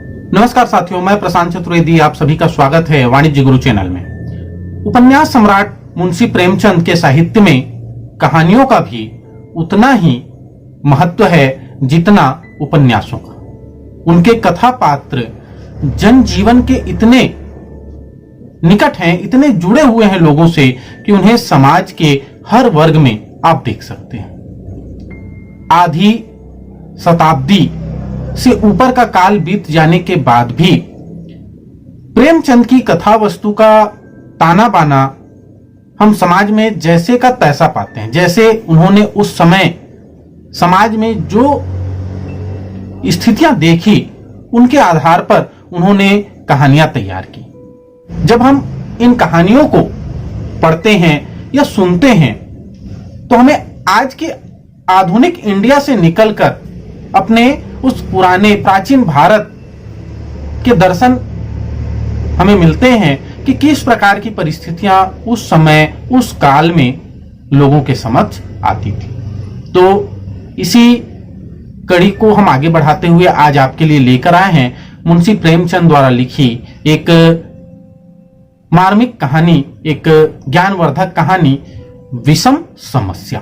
नमस्कार साथियों, मैं प्रशांत चतुर्वेदी, आप सभी का स्वागत है वाणिज्य गुरु चैनल में। उपन्यास सम्राट मुंशी प्रेमचंद के साहित्य में कहानियों का भी उतना ही महत्व है जितना उपन्यासों का। उनके कथा पात्र जन जीवन के इतने निकट हैं, इतने जुड़े हुए हैं लोगों से कि उन्हें समाज के हर वर्ग में आप देख सकते हैं। आधी शताब्दी से ऊपर का काल बीत जाने के बाद भी प्रेमचंद की कथा वस्तु का ताना बाना हम समाज में जैसे का तैसा पाते हैं। जैसे उन्होंने उस समय समाज में जो स्थितियां देखी, उनके आधार पर उन्होंने कहानियां तैयार की। जब हम इन कहानियों को पढ़ते हैं या सुनते हैं तो हमें आज के आधुनिक इंडिया से निकलकर अपने उस पुराने प्राचीन भारत के दर्शन हमें मिलते हैं कि किस प्रकार की परिस्थितियां उस समय उस काल में लोगों के समक्ष आती थी। तो इसी कड़ी को हम आगे बढ़ाते हुए आज आपके लिए लेकर आए हैं मुंशी प्रेमचंद द्वारा लिखी एक मार्मिक कहानी, एक ज्ञानवर्धक कहानी, विषम समस्या।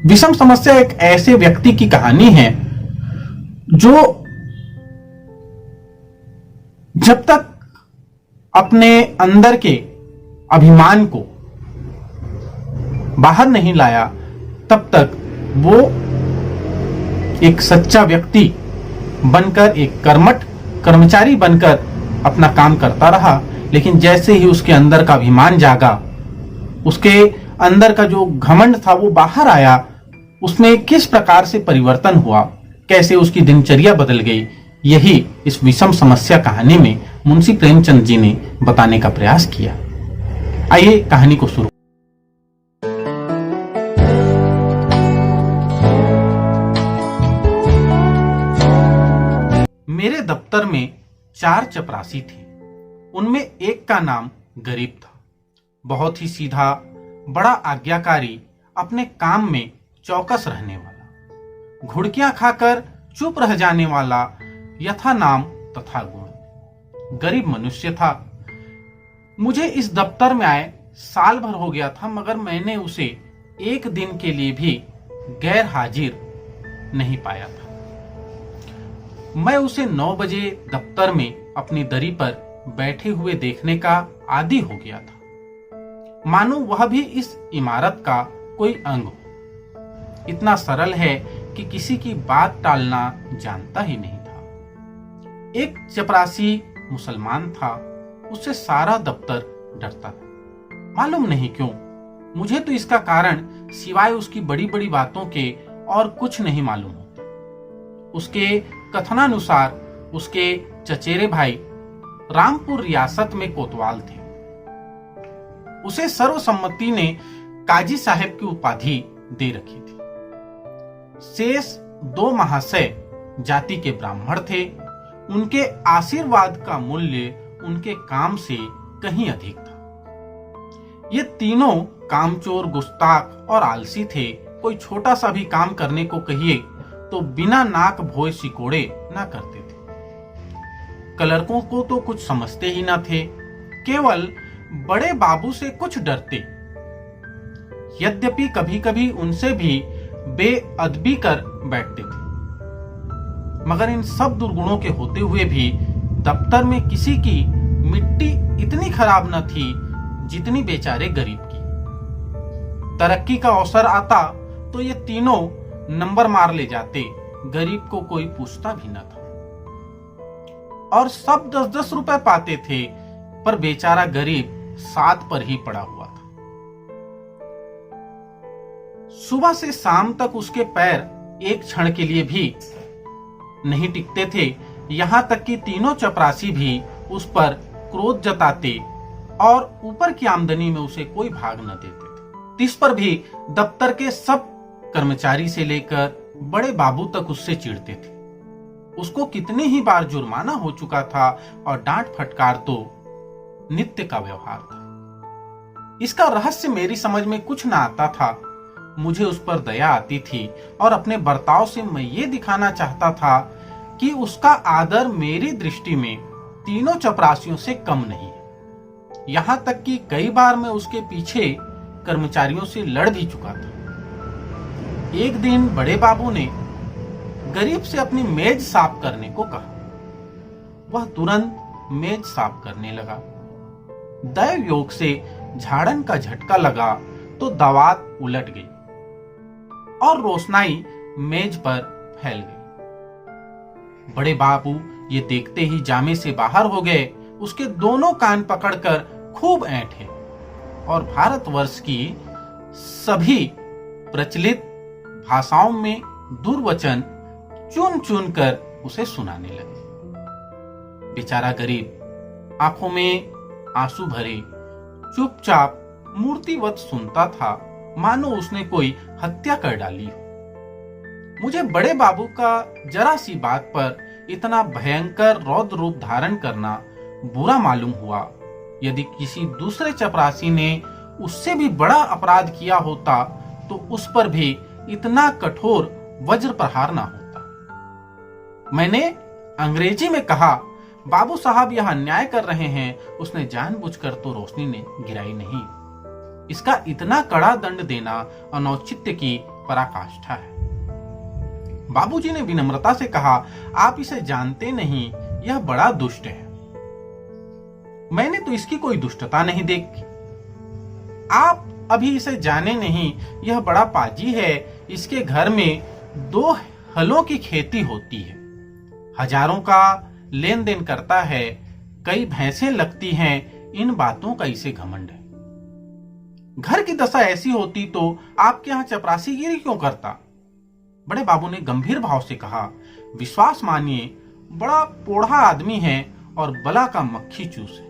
विषम समस्या एक ऐसे व्यक्ति की कहानी है जो जब तक अपने अंदर के अभिमान को बाहर नहीं लाया तब तक वो एक सच्चा व्यक्ति बनकर, एक कर्मठ कर्मचारी बनकर अपना काम करता रहा। लेकिन जैसे ही उसके अंदर का अभिमान जागा, उसके अंदर का जो घमंड था वो बाहर आया, उसमें किस प्रकार से परिवर्तन हुआ, कैसे उसकी दिनचर्या बदल गई, यही इस विषम समस्या कहानी में मुंशी प्रेमचंद जी ने बताने का प्रयास किया। आइए कहानी को शुरू। मेरे दफ्तर में 4 चपरासी थे। उनमें एक का नाम गरीब था। बहुत ही सीधा, बड़ा आज्ञाकारी, अपने काम में चौकस रहने वाला, घुड़कियां खाकर चुप रह जाने वाला, यथा नाम तथा गुण, गरीब मनुष्य था। मुझे इस दफ्तर में आए साल भर हो गया था, मगर मैंने उसे एक दिन के लिए भी गैर हाजिर नहीं पाया था। मैं उसे 9 बजे दफ्तर में अपनी दरी पर बैठे हुए देखने का आदी हो गया था, मानो वह भी इस इमारत का कोई अंग हो। इतना सरल है कि किसी की बात टालना जानता ही नहीं था। एक चपरासी मुसलमान था, उससे सारा दफ्तर डरता था। मालूम नहीं क्यों, मुझे तो इसका कारण सिवाय उसकी बड़ी बड़ी बातों के और कुछ नहीं मालूम होता। उसके कथनानुसार उसके चचेरे भाई रामपुर रियासत में कोतवाल थे। उसे सर्वसम्मति ने काजी साहब की उपाधि दे रखी थी। शेष 2 महाशय जाति के ब्राह्मण थे। उनके आशीर्वाद का मूल्य उनके काम से कहीं अधिक था। ये तीनों कामचोर, गुस्ताख और आलसी थे। कोई छोटा सा भी काम करने को कहिए तो बिना नाक भोए सिकोड़े ना करते थे। क्लर्कों को तो कुछ समझते ही ना थे, केवल बड़े बाबू से कुछ डरते। यद्यपि कभी कभी उनसे भी बेअदबी कर बैठते थे, मगर इन सब दुर्गुणों के होते हुए भी दफ्तर में किसी की मिट्टी इतनी खराब न थी जितनी बेचारे गरीब की। तरक्की का अवसर आता तो ये तीनों नंबर मार ले जाते, गरीब को कोई पूछता भी न था। और सब 10-10 रुपए पाते थे, पर बेचारा गरीब 7 पर ही पड़ा हुआ था। सुबह से शाम तक उसके पैर एक क्षण के लिए भी नहीं टिकते थे। यहां तक कि तीनों चपरासी भी उस पर क्रोध जताते और ऊपर की आमदनी में उसे कोई भाग न देते थे। इस पर भी दफ्तर के सब कर्मचारी से लेकर बड़े बाबू तक उससे चिढ़ते थे। उसको कितनी ही बार जुर्माना हो चुका था और डांट फटकार तो नित्य का व्यवहार था। इसका रहस्य मेरी समझ में कुछ न आता था। मुझे उस पर दया आती थी और अपने बर्ताव से मैं ये दिखाना चाहता था कि उसका आदर मेरी दृष्टि में तीनों चपरासियों से कम नहीं है। यहां तक कि कई बार मैं उसके पीछे कर्मचारियों से लड़ भी चुका था। एक दिन बड़े बाबू ने गरीब से अपनी मेज साफ करने को कहा। वह तुरंत मेज साफ करने लगा। दैव योग से झाड़न का झटका लगा तो दवात उलट गई और रोशनाई मेज पर फैल गई। बड़े बाबू ये देखते ही जामे से बाहर हो गए। उसके दोनों कान पकड़कर खूब ऐंठे और भारतवर्ष की सभी प्रचलित भाषाओं में दुर्वचन चुन चुन कर उसे सुनाने लगे। बेचारा गरीब आंखों में आंसू भरे चुपचाप मूर्तिवत सुनता था, मानो उसने कोई हत्या कर डाली हो। मुझे बड़े बाबू का जरा सी बात पर इतना भयंकर रौद्र रूप धारण करना बुरा मालूम हुआ। यदि किसी दूसरे चपरासी ने उससे भी बड़ा अपराध किया होता तो उस पर भी इतना कठोर वज्र प्रहार ना होता। मैंने अंग्रेजी में कहा, बाबू साहब यह अन्याय कर रहे हैं। उसने जानबूझकर तो रोशनी ने गिराई नहीं। इसका इतना कड़ा दंड देना अनौचित्य की पराकाष्ठा है। बाबूजी ने विनम्रता से कहा, आप इसे जानते नहीं, यह बड़ा दुष्ट है। मैंने तो इसकी कोई दुष्टता नहीं देखी। आप अभी इसे जाने नहीं, यह बड़ा पाजी है। इसके घर में 2 हलों की खेती होती है, हजारों का लेन देन करता है, कई भैंसें लगती हैं। इन बातों का इसे घमंड है। घर की दशा ऐसी होती तो आपके यहां चपरासीगिरी क्यों करता? बड़े बाबू ने गंभीर भाव से कहा, विश्वास मानिए, बड़ा पोढ़ा आदमी है और बला का मक्खी चूस है।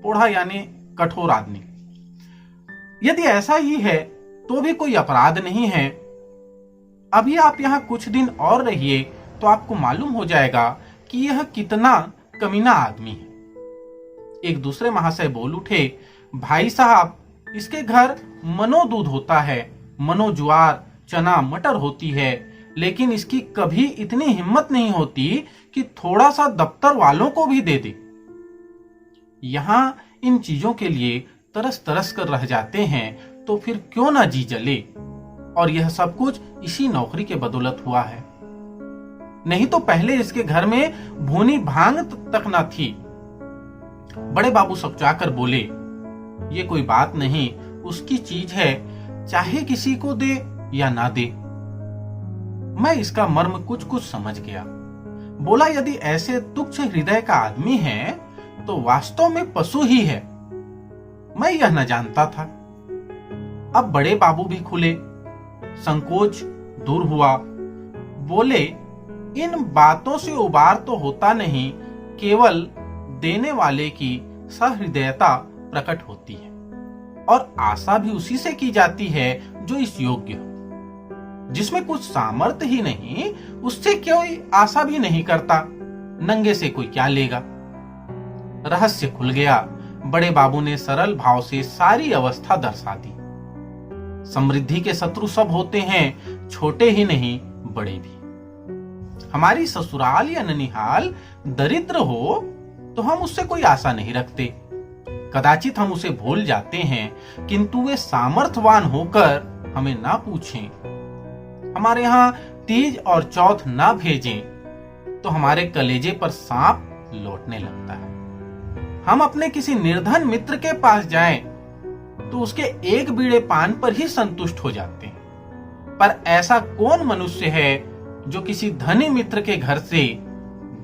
पोढ़ा यानी कठोर आदमी। यदि ऐसा ही है तो भी कोई अपराध नहीं है। अभी आप यहाँ कुछ दिन और रहिए तो आपको मालूम हो जाएगा कि यह कितना कमीना आदमी है। एक दूसरे महाशय बोल उठे, भाई साहब, इसके घर मनो दूध होता है, मनो ज्वार, चना, मटर होती है, लेकिन इसकी कभी इतनी हिम्मत नहीं होती कि थोड़ा सा दफ्तर वालों को भी दे दे। यहां इन चीजों के लिए तरस तरस कर रह जाते हैं तो फिर क्यों ना जी जले। और यह सब कुछ इसी नौकरी के बदौलत हुआ है। नहीं तो पहले इसके घर में भूनी भांग तक न थी। बड़े बाबू सकचाकर बोले, ये कोई बात नहीं, उसकी चीज है, चाहे किसी को दे या ना दे। मैं इसका मर्म कुछ कुछ समझ गया। बोला, यदि ऐसे तुच्छ हृदय का आदमी है तो वास्तव में पशु ही है। मैं यह न जानता था। अब बड़े बाबू भी खुले, संकोच दूर हुआ। बोले, इन बातों से उबार तो होता नहीं, केवल देने वाले की सहृदयता प्रकट होती है और आशा भी उसी से की जाती है जो इस योग्य हो। जिसमें कुछ सामर्थ्य ही नहीं, उससे कोई आशा भी नहीं करता। नंगे से कोई क्या लेगा। रहस्य खुल गया। बड़े बाबू ने सरल भाव से सारी अवस्था दर्शा दी। समृद्धि के शत्रु सब होते हैं, छोटे ही नहीं बड़े भी। हमारी ससुराल या ननिहाल दरिद्र हो तो हम उससे कोई आशा नहीं रखते। कदाचित हम उसे भूल जाते हैं, किंतु वे सामर्थ्यवान होकर हमें ना पूछें, हमारे यहाँ तीज और चौथ ना भेजें तो हमारे कलेजे पर सांप लौटने लगता है। हम अपने किसी निर्धन मित्र के पास जाएं तो उसके एक बीड़े पान पर ही संतुष्ट हो जाते हैं। पर ऐसा कौन मनुष्य है जो किसी धनी मित्र के घर से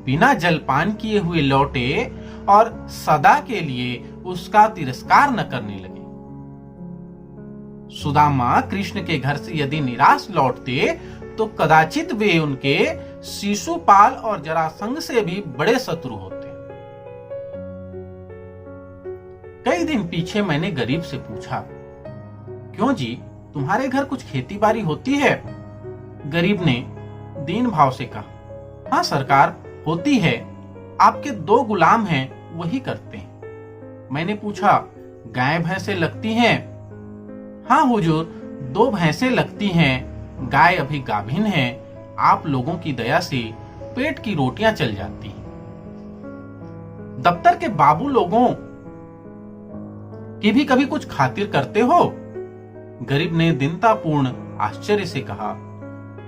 बिना जलपान किए हुए लौटे और सदा के लिए उसका तिरस्कार न करने लगे। सुदामा कृष्ण के घर से यदि निराश लौटते तो कदाचित वे उनके शिशुपाल और जरासंध से भी बड़े शत्रु होते। कई दिन पीछे मैंने गरीब से पूछा, क्यों जी, तुम्हारे घर कुछ खेती बाड़ी होती है? गरीब ने दीन भाव से कहा, हाँ सरकार, होती है। आपके 2 गुलाम हैं, वही करते हैं। मैंने पूछा, गाय भैंसे लगती हैं? हाँ हुजूर, 2 भैंसे लगती हैं। गाय अभी गाभिन है। आप लोगों की दया से पेट की रोटियां चल जाती हैं। दफ्तर के बाबू लोगों की भी कभी कुछ खातिर करते हो? गरीब ने दीनतापूर्ण आश्चर्य से कहा,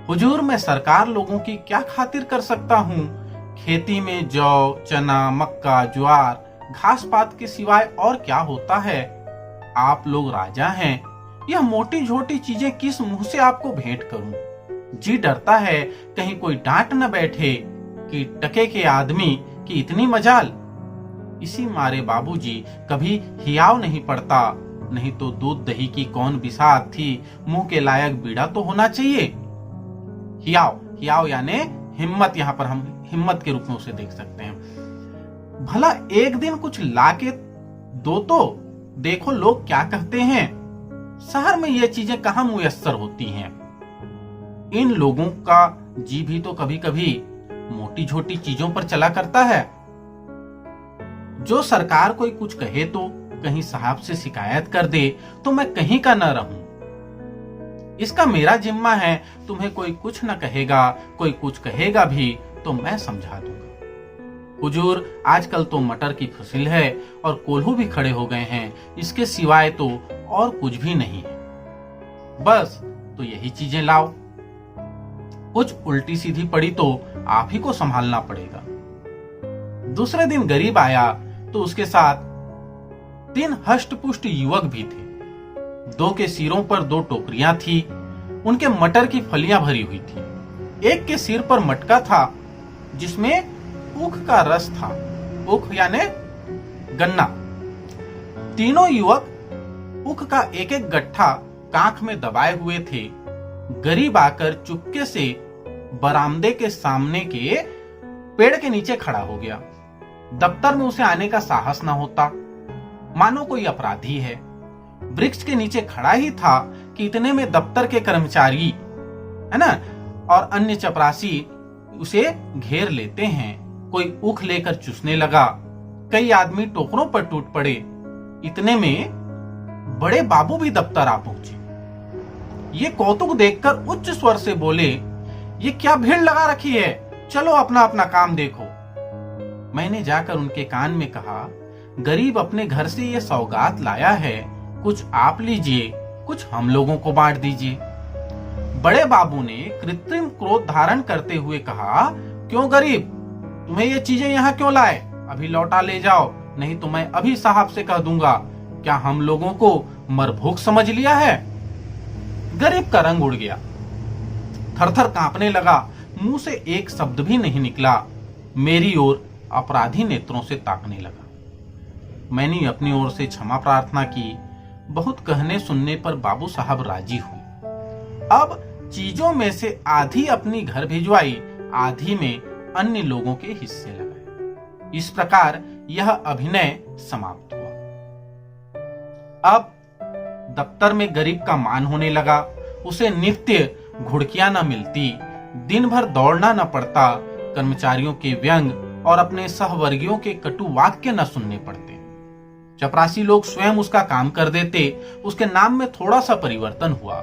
हुजूर, मैं सरकार लोगों की क्या खातिर कर सकता हूँ? खेती में जौ, चना, मक्का, ज्वार, घास पात के सिवाय और क्या होता है? आप लोग राजा हैं, यह मोटी छोटी चीजें किस मुंह से आपको भेंट करूं? जी डरता है कहीं कोई डांट न बैठे कि टके के आदमी की इतनी मजाल। इसी मारे बाबूजी कभी हियाव नहीं पड़ता, नहीं तो दूध दही की कौन बिसात थी, मुंह के लायक बीड़ा तो होना चाहिए। हियाव हियाव यानी हिम्मत, यहाँ पर हम हिम्मत के रूप में उसे देख सकते हैं। भला एक दिन कुछ लाके दो तो देखो लोग क्या कहते हैं। शहर में ये चीजें कहां मुयस्सर होती हैं। इन लोगों का जी भी तो कभी कभी मोटी छोटी चीजों पर चला करता है। जो सरकार कोई कुछ कहे तो कहीं साहब से शिकायत कर दे तो मैं कहीं का न रहूं। इसका मेरा जिम्मा है, तुम्हें कोई कुछ न कहेगा, कोई कुछ कहेगा भी तो मैं समझा दूंगा। हुजूर, आजकल तो मटर की फसल है और कोल्हू भी खड़े हो गए हैं, इसके सिवाय तो और कुछ भी नहीं है। बस तो यही चीजें लाओ। कुछ उल्टी सीधी पड़ी तो आप ही को संभालना पड़ेगा। दूसरे दिन गरीब आया तो उसके साथ 3 हष्ट-पुष्ट युवक भी थे। 2 के सिरों पर 2 टोकरियां थी, उनके मटर की फलियां भरी हुई थी। एक के सिर पर मटका था जिसमें ऊख का रस था। ऊख यानी गन्ना। तीनों युवक ऊख का एक एक गट्ठा कांख में दबाए हुए थे। गरीब आकर चुपके से बरामदे के सामने के पेड़ के नीचे खड़ा हो गया। दफ्तर में उसे आने का साहस न होता, मानो कोई अपराधी है। वृक्ष के नीचे खड़ा ही था कि इतने में दफ्तर के कर्मचारी है ना और अन्य चपरासी उसे घेर लेते हैं। कोई ऊख लेकर चूसने लगा। कई आदमी टोकरों पर टूट पड़े। इतने में बड़े बाबू भी दफ्तर आ पहुंचे। ये कौतुक देखकर उच्च स्वर से बोले, ये क्या भीड़ लगा रखी है, चलो अपना अपना काम देखो। मैंने जाकर उनके कान में कहा, गरीब अपने घर से ये सौगात लाया है, कुछ आप लीजिए, कुछ हम लोगों को बांट दीजिए। बड़े बाबू ने कृत्रिम क्रोध धारण करते हुए कहा, क्यों गरीब, तुम्हें ये चीजें यहाँ क्यों लाए? अभी लौटा ले जाओ, नहीं तो मैं अभी साहब से कह दूंगा। क्या हम लोगों को मरभूख समझ लिया है? गरीब का रंग उड़ गया, थरथर कांपने लगा, मुंह से एक शब्द भी नहीं निकला। मेरी ओर अपराधी नेत्रों से ताकने लगा। मैंने अपनी ओर से क्षमा प्रार्थना की। बहुत कहने सुनने पर बाबू साहब राजी हुए। अब चीजों में से आधी अपनी घर भिजवाई, आधी में अन्य लोगों के हिस्से लगाए। इस प्रकार यह अभिनय समाप्त हुआ। अब दफ्तर में गरीब का मान होने लगा। उसे नित्य घुड़कियां न मिलती, दिन भर दौड़ना न पड़ता, कर्मचारियों के व्यंग और अपने सहवर्गियों के कटु वाक्य न सुनने पड़ते। चपरासी लोग स्वयं उसका काम कर देते। उसके नाम में थोड़ा सा परिवर्तन हुआ।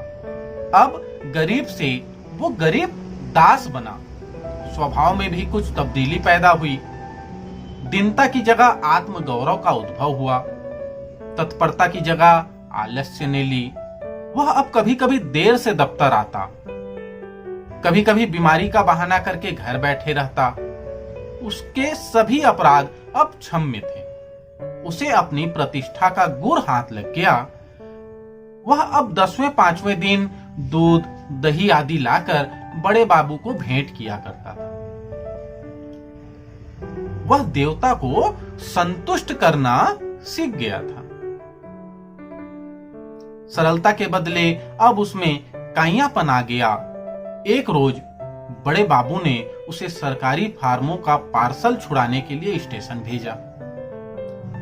अब गरीब से वो गरीब दास बना। स्वभाव में भी कुछ तब्दीली पैदा हुई। दीनता की जगह आत्मगौरव का उद्भव हुआ। तत्परता की जगह आलस्य ने ली। वह अब कभी कभी देर से दफ्तर आता, कभी कभी बीमारी का बहाना करके घर बैठे रहता। उसके सभी अपराध अब क्षम्य थे। उसे अपनी प्रतिष्ठा का गुर हाथ लग गया। वह अब 10वें 5वें दिन दूध दही आदि लाकर बड़े बाबू को भेंट किया करता था। वह देवता को संतुष्ट करना सीख गया था। सरलता के बदले अब उसमें काइयापन आ गया। एक रोज बड़े बाबू ने उसे सरकारी फार्मों का पार्सल छुड़ाने के लिए स्टेशन भेजा।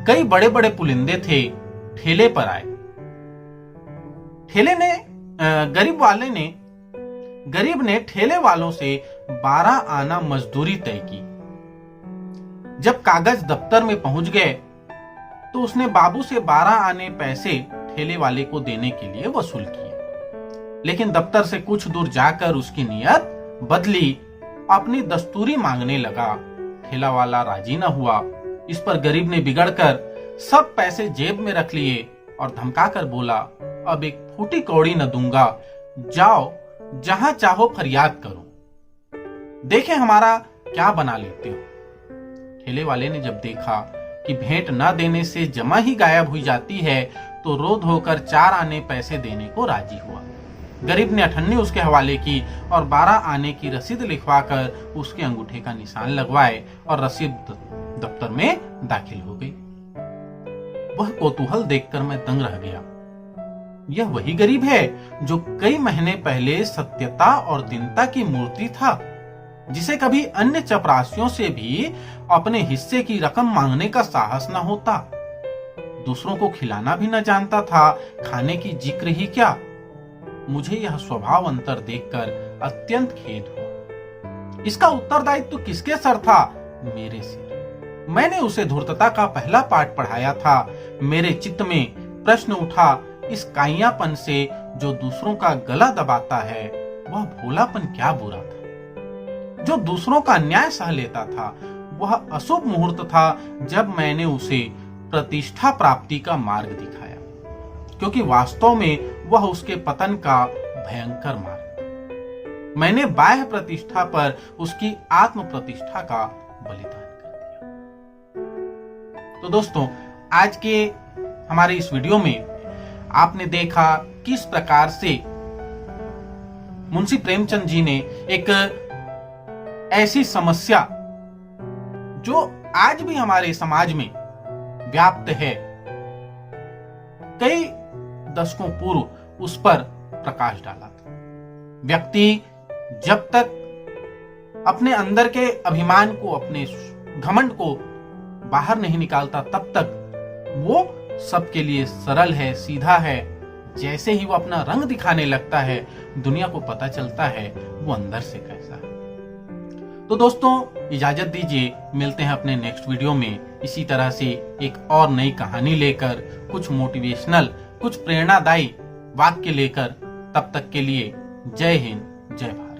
कई बड़े बड़े पुलिंदे थे, ठेले पर आए। गरीब ने ठेले वालों से 12 आना मजदूरी तय की। जब कागज दफ्तर में पहुंच गए तो उसने बाबू से 12 आने पैसे ठेले वाले को देने के लिए वसूल किए। लेकिन दफ्तर से कुछ दूर जाकर उसकी नीयत बदली अपनी दस्तूरी मांगने लगा। ठेला वाला राजी न हुआ। इस पर गरीब ने बिगड़कर सब पैसे जेब में रख लिए और धमकाकर बोला, अब एक फूटी कौड़ी न दूंगा, जाओ जहां चाहो फरियाद करो, देखें हमारा क्या बना लेते हो। ठेले वाले ने जब देखा कि भेंट न देने से जमा ही गायब हुई जाती है तो रो धोकर 4 आने पैसे देने को राजी हुआ। गरीब ने अठन्नी उसके हवाले की और 12 आने की रसीद लिखवाकर उसके अंगूठे का निशान लगवाए और रसीद दफ्तर में दाखिल हो गई। वह कौतूहल देखकर मैं दंग रह गया। यह वही गरीब है जो कई महीने पहले सत्यता और दीनता की मूर्ति था, जिसे कभी अन्य चपरासियों से भी अपने हिस्से की रकम मांगने का साहस न होता, दूसरों को खिलाना भी न जानता था, खाने की जिक्र ही क्या। मुझे यह स्वभाव अंतर देखकर अत्यंत खेद हुआ। इसका उत्तरदायित्व तो किसके सर था? मेरे सिर। मैंने उसे धूर्तता का पहला पाठ पढ़ाया था। मेरे चित्त में प्रश्न उठा, इस काइयापन से जो दूसरों का गला दबाता है वह भोलापन क्या बुरा था? जो दूसरों का न्याय सह लेता था वह अशुभ मुहूर्त था जब मैंने उसे प्रतिष्ठा प्राप्ति का मार्ग दिखाया, क्योंकि वास्तव में वह उसके पतन का भयंकर मार्ग था। मैंने बाह्य प्रतिष्ठा पर उसकी आत्म प्रतिष्ठा का बलिदान कर दिया। तो दोस्तों, आज के हमारे इस वीडियो में आपने देखा किस प्रकार से मुंशी प्रेमचंद जी ने एक ऐसी समस्या जो आज भी हमारे समाज में व्याप्त है, कई दशकों पूर्व उस पर प्रकाश डाला था। व्यक्ति जब तक अपने अंदर के अभिमान को, अपने घमंड को बाहर नहीं निकालता, तब तक वो सबके लिए सरल है, सीधा है। जैसे ही वो अपना रंग दिखाने लगता है, दुनिया को पता चलता है वो अंदर से कैसा है। तो दोस्तों, इजाजत दीजिए, मिलते हैं अपने नेक्स्ट वीडियो में इसी तरह से एक और नई कहानी लेकर, कुछ मोटिवेशनल, कुछ प्रेरणादायी वाक्य लेकर। तब तक के लिए जय हिंद, जय भारत।